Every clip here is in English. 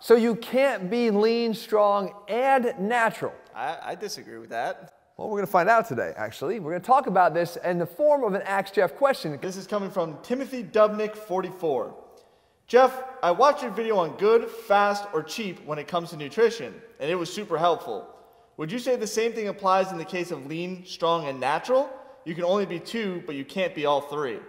So you can't be lean, strong, and natural. I disagree with that. Well, we're going to find out today, actually. We're going to talk about this in the form of an Ask Jeff question. This is coming from Timothy Dubnik 44. Jeff, I watched your video on good, fast, or cheap when it comes to nutrition, and it was super helpful. Would you say the same thing applies in the case of lean, strong, and natural? You can only be two, but you can't be all three.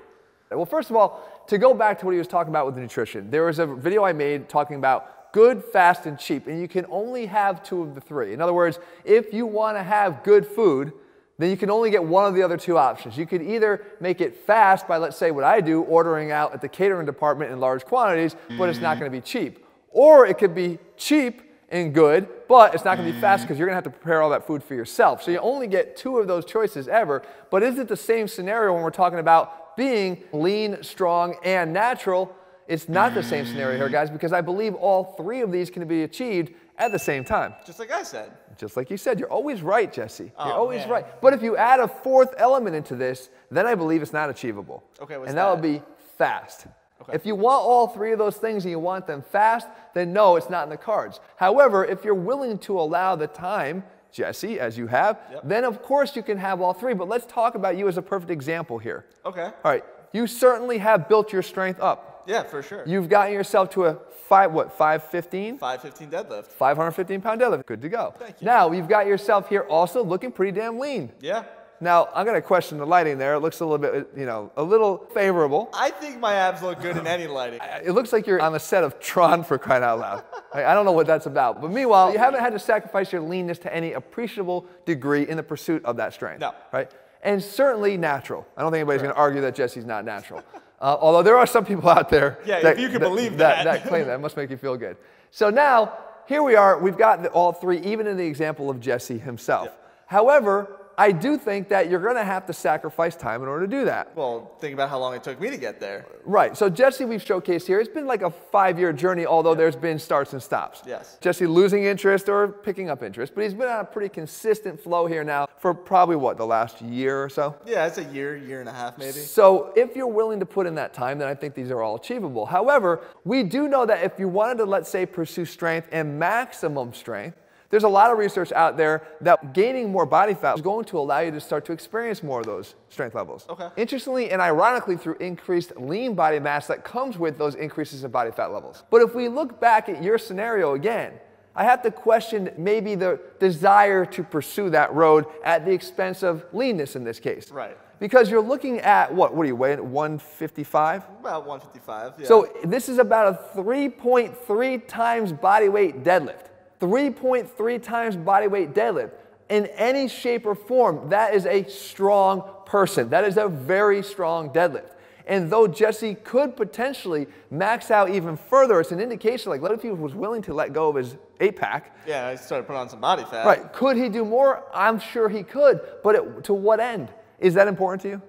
Well, first of all, to go back to what he was talking about with the nutrition, there was a video I made talking about good, fast, and cheap, and you can only have two of the three. In other words, if you want to have good food, then you can only get one of the other two options. You could either make it fast by, let's say what I do, ordering out at the catering department in large quantities, but it's not going to be cheap. Or it could be cheap and good, but it's not going to be fast because you're going to have to prepare all that food for yourself. So you only get two of those choices ever. But is it the same scenario when we're talking about being lean, strong, and natural? It's not the same scenario here, guys, because I believe all three of these can be achieved at the same time. Just like I said. Just like you said. You're always right, Jesse. You're always man. right. But if you add a fourth element into this, then I believe it's not achievable. Okay, what's and that would be fast. Okay. If you want all three of those things and you want them fast, then no, it's not in the cards. However, if you're willing to allow the time, Jesse, as you have, then of course you can have all three. But let's talk about you as a perfect example here. Okay. All right. You certainly have built your strength up. Yeah, for sure. You've gotten yourself to a 515? 515 deadlift. 515-pound deadlift. Good to go. Thank you. Now, you've got yourself here also looking pretty damn lean. Yeah. Now, I'm going to question the lighting there. It looks a little bit, a little favorable. I think my abs look good in any lighting. It looks like you're on the set of Tron, for crying out loud. I don't know what that's about. But meanwhile, you haven't had to sacrifice your leanness to any appreciable degree in the pursuit of that strength. No. Right? And certainly natural. I don't think anybody's going to argue that Jesse's not natural. Although there are some people out there if you can believe that. that claim that. It must make you feel good. So now, here we are. We've got all three, even in the example of Jesse himself. Yeah. However, I do think that you're going to have to sacrifice time in order to do that. Well, think about how long it took me to get there. Right. So Jesse, we've showcased here. It's been like a 5-year journey, although there's been starts and stops. Yes. Jesse losing interest or picking up interest, but he's been on a pretty consistent flow here now for probably, what, the last year or so? Yeah, it's a year and a half maybe. So if you're willing to put in that time, then I think these are all achievable. However, we do know that if you wanted to, let's say, pursue strength and maximum strength, there's a lot of research out there that gaining more body fat is going to allow you to start to experience more of those strength levels. Okay. Interestingly and ironically, through increased lean body mass that comes with those increases in body fat levels. But if we look back at your scenario again, I have to question maybe the desire to pursue that road at the expense of leanness in this case. Right. Because you're looking at, what do you weigh, 155? About 155, yeah. So this is about a 3.3 times body weight deadlift. 3.3 times body weight deadlift. In any shape or form, that is a strong person. That is a very strong deadlift. And though Jesse could potentially max out even further, it's an indication like what if he was willing to let go of his 8-pack. Yeah, I started putting on some body fat. Right. Could he do more? I'm sure he could. But to what end? Is that important to you?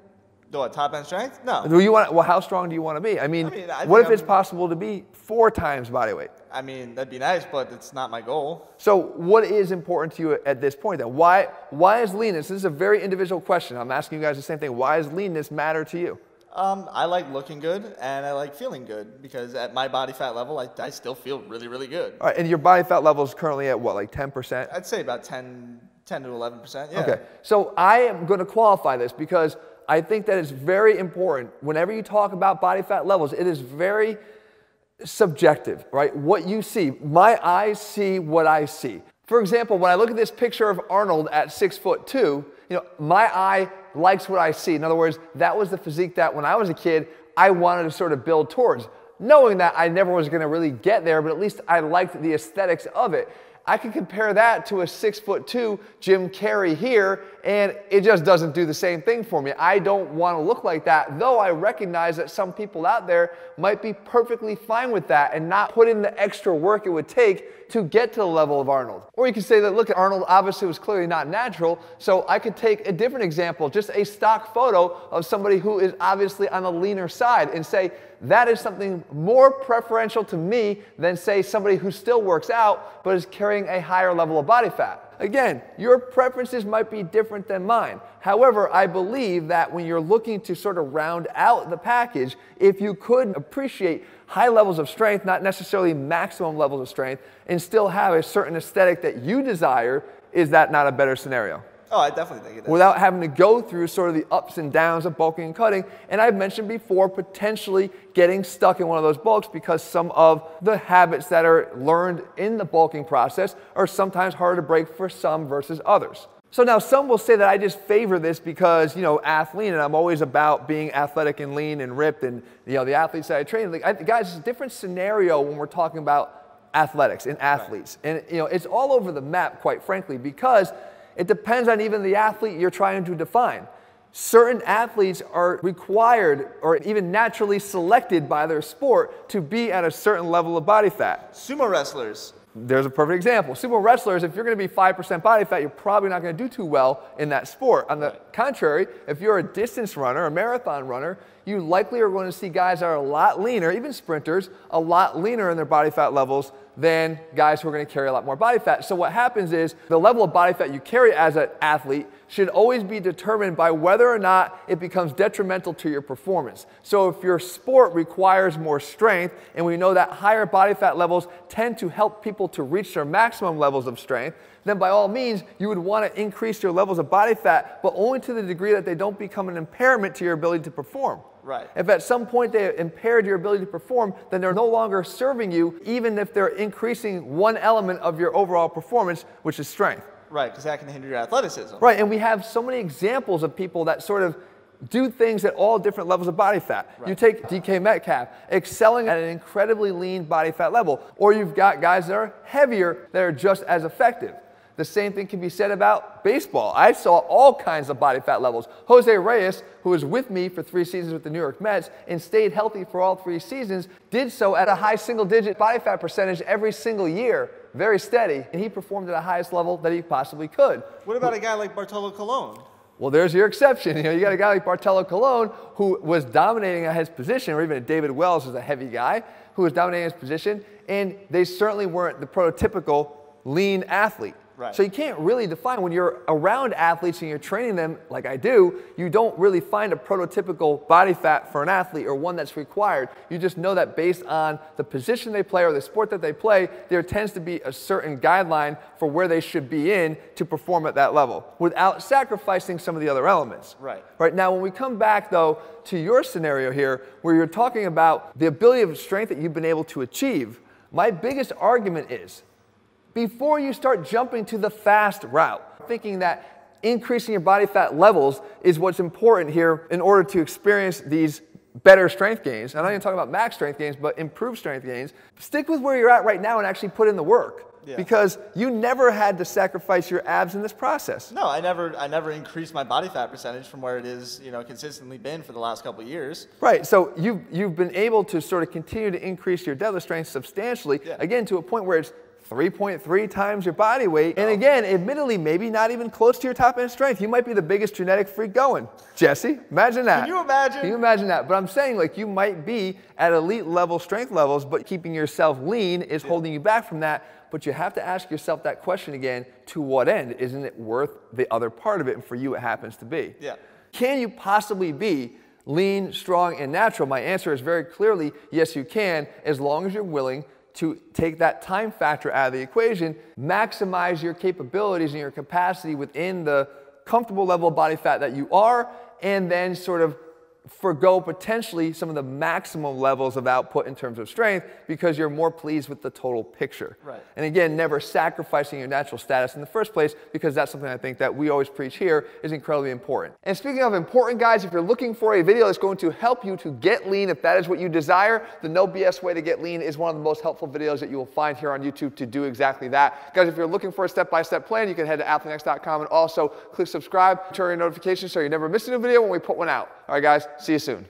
What, top end strength? No. Do you want? Well, how strong do you want to be? I mean what if it's possible to be 4 times body weight? I mean, that'd be nice, but it's not my goal. So what is important to you at this point then? Why is leanness? This is a very individual question. I'm asking you guys the same thing. Why does leanness matter to you? I like looking good and I like feeling good because at my body fat level, I still feel really, really good. All right, and your body fat level is currently at what, like 10%? I'd say about 10 to 11%, yeah. Okay, so I am going to qualify this because I think that it's very important. Whenever you talk about body fat levels, it is very subjective, right? What you see. My eyes see what I see. For example, when I look at this picture of Arnold at 6'2", my eye likes what I see. In other words, that was the physique that when I was a kid, I wanted to sort of build towards. Knowing that I never was going to really get there, but at least I liked the aesthetics of it. I can compare that to a 6'2" Jim Carrey here, and it just doesn't do the same thing for me. I don't want to look like that, though I recognize that some people out there might be perfectly fine with that and not put in the extra work it would take to get to the level of Arnold. Or you could say that, look, Arnold obviously was clearly not natural, so I could take a different example, just a stock photo of somebody who is obviously on the leaner side and say, that is something more preferential to me than, say, somebody who still works out but is carrying a higher level of body fat. Again, your preferences might be different than mine. However, I believe that when you're looking to sort of round out the package, if you could appreciate high levels of strength, not necessarily maximum levels of strength, and still have a certain aesthetic that you desire, is that not a better scenario? Oh, I definitely think it is. Without having to go through sort of the ups and downs of bulking and cutting. And I've mentioned before, potentially getting stuck in one of those bulks because some of the habits that are learned in the bulking process are sometimes harder to break for some versus others. So now some will say that I just favor this because, ATHLEAN, and I'm always about being athletic and lean and ripped, and, the athletes that I train. Guys, it's a different scenario when we're talking about athletics and athletes. Right. And, it's all over the map, quite frankly, because it depends on even the athlete you're trying to define. Certain athletes are required or even naturally selected by their sport to be at a certain level of body fat. Sumo wrestlers. There's a perfect example. Sumo wrestlers, if you're going to be 5% body fat, you're probably not going to do too well in that sport. On the contrary, if you're a distance runner, a marathon runner, you likely are going to see guys that are a lot leaner, even sprinters, a lot leaner in their body fat levels than guys who are going to carry a lot more body fat. So what happens is the level of body fat you carry as an athlete should always be determined by whether or not it becomes detrimental to your performance. So if your sport requires more strength, and we know that higher body fat levels tend to help people to reach their maximum levels of strength, then by all means, you would want to increase your levels of body fat, but only to the degree that they don't become an impairment to your ability to perform. Right. If at some point they impaired your ability to perform, then they're no longer serving you, even if they're increasing one element of your overall performance, which is strength. Right, because that can hinder your athleticism. Right, and we have so many examples of people that sort of do things at all different levels of body fat. Right. You take DK Metcalf, excelling at an incredibly lean body fat level, or you've got guys that are heavier that are just as effective. The same thing can be said about baseball. I saw all kinds of body fat levels. Jose Reyes, who was with me for 3 seasons with the New York Mets and stayed healthy for all 3 seasons, did so at a high single-digit body fat percentage every single year, very steady, and he performed at the highest level that he possibly could. What about a guy like Bartolo Colon? Well, there's your exception. You got a guy like Bartolo Colon who was dominating at his position, or even a David Wells, who's a heavy guy, who was dominating his position, and they certainly weren't the prototypical lean athlete. Right. So you can't really define, when you're around athletes and you're training them like I do, you don't really find a prototypical body fat for an athlete or one that's required. You just know that based on the position they play or the sport that they play, there tends to be a certain guideline for where they should be in to perform at that level without sacrificing some of the other elements. Right. Right. Now, when we come back, though, to your scenario here, where you're talking about the ability of strength that you've been able to achieve, my biggest argument is, before you start jumping to the fast route, thinking that increasing your body fat levels is what's important here in order to experience these better strength gains, I'm not even talking about max strength gains, but improved strength gains, stick with where you're at right now and actually put in the work. Yeah. Because you never had to sacrifice your abs in this process. No, I never increased my body fat percentage from where it is, consistently been for the last couple of years. Right. So you've been able to sort of continue to increase your deadlift strength substantially, again, to a point where it's 3.3 times your body weight. And again, admittedly, maybe not even close to your top end strength. You might be the biggest genetic freak going. Jesse, imagine that. Can you imagine? Can you imagine that? But I'm saying, you might be at elite level strength levels, but keeping yourself lean is holding you back from that. But you have to ask yourself that question again, to what end? Isn't it worth the other part of it? And for you, it happens to be. Yeah. Can you possibly be lean, strong, and natural? My answer is very clearly, yes, you can, as long as you're willing to take that time factor out of the equation, maximize your capabilities and your capacity within the comfortable level of body fat that you are, and then sort of forgo potentially some of the maximum levels of output in terms of strength because you're more pleased with the total picture. Right. And again, never sacrificing your natural status in the first place, because that's something I think that we always preach here is incredibly important. And speaking of important, guys, if you're looking for a video that's going to help you to get lean, if that is what you desire, the No BS Way to Get Lean is one of the most helpful videos that you will find here on YouTube to do exactly that. Guys, if you're looking for a step-by-step plan, you can head to ATHLEAN-X.com and also click subscribe, turn on your notifications so you never miss a new video when we put one out. All right, guys, see you soon.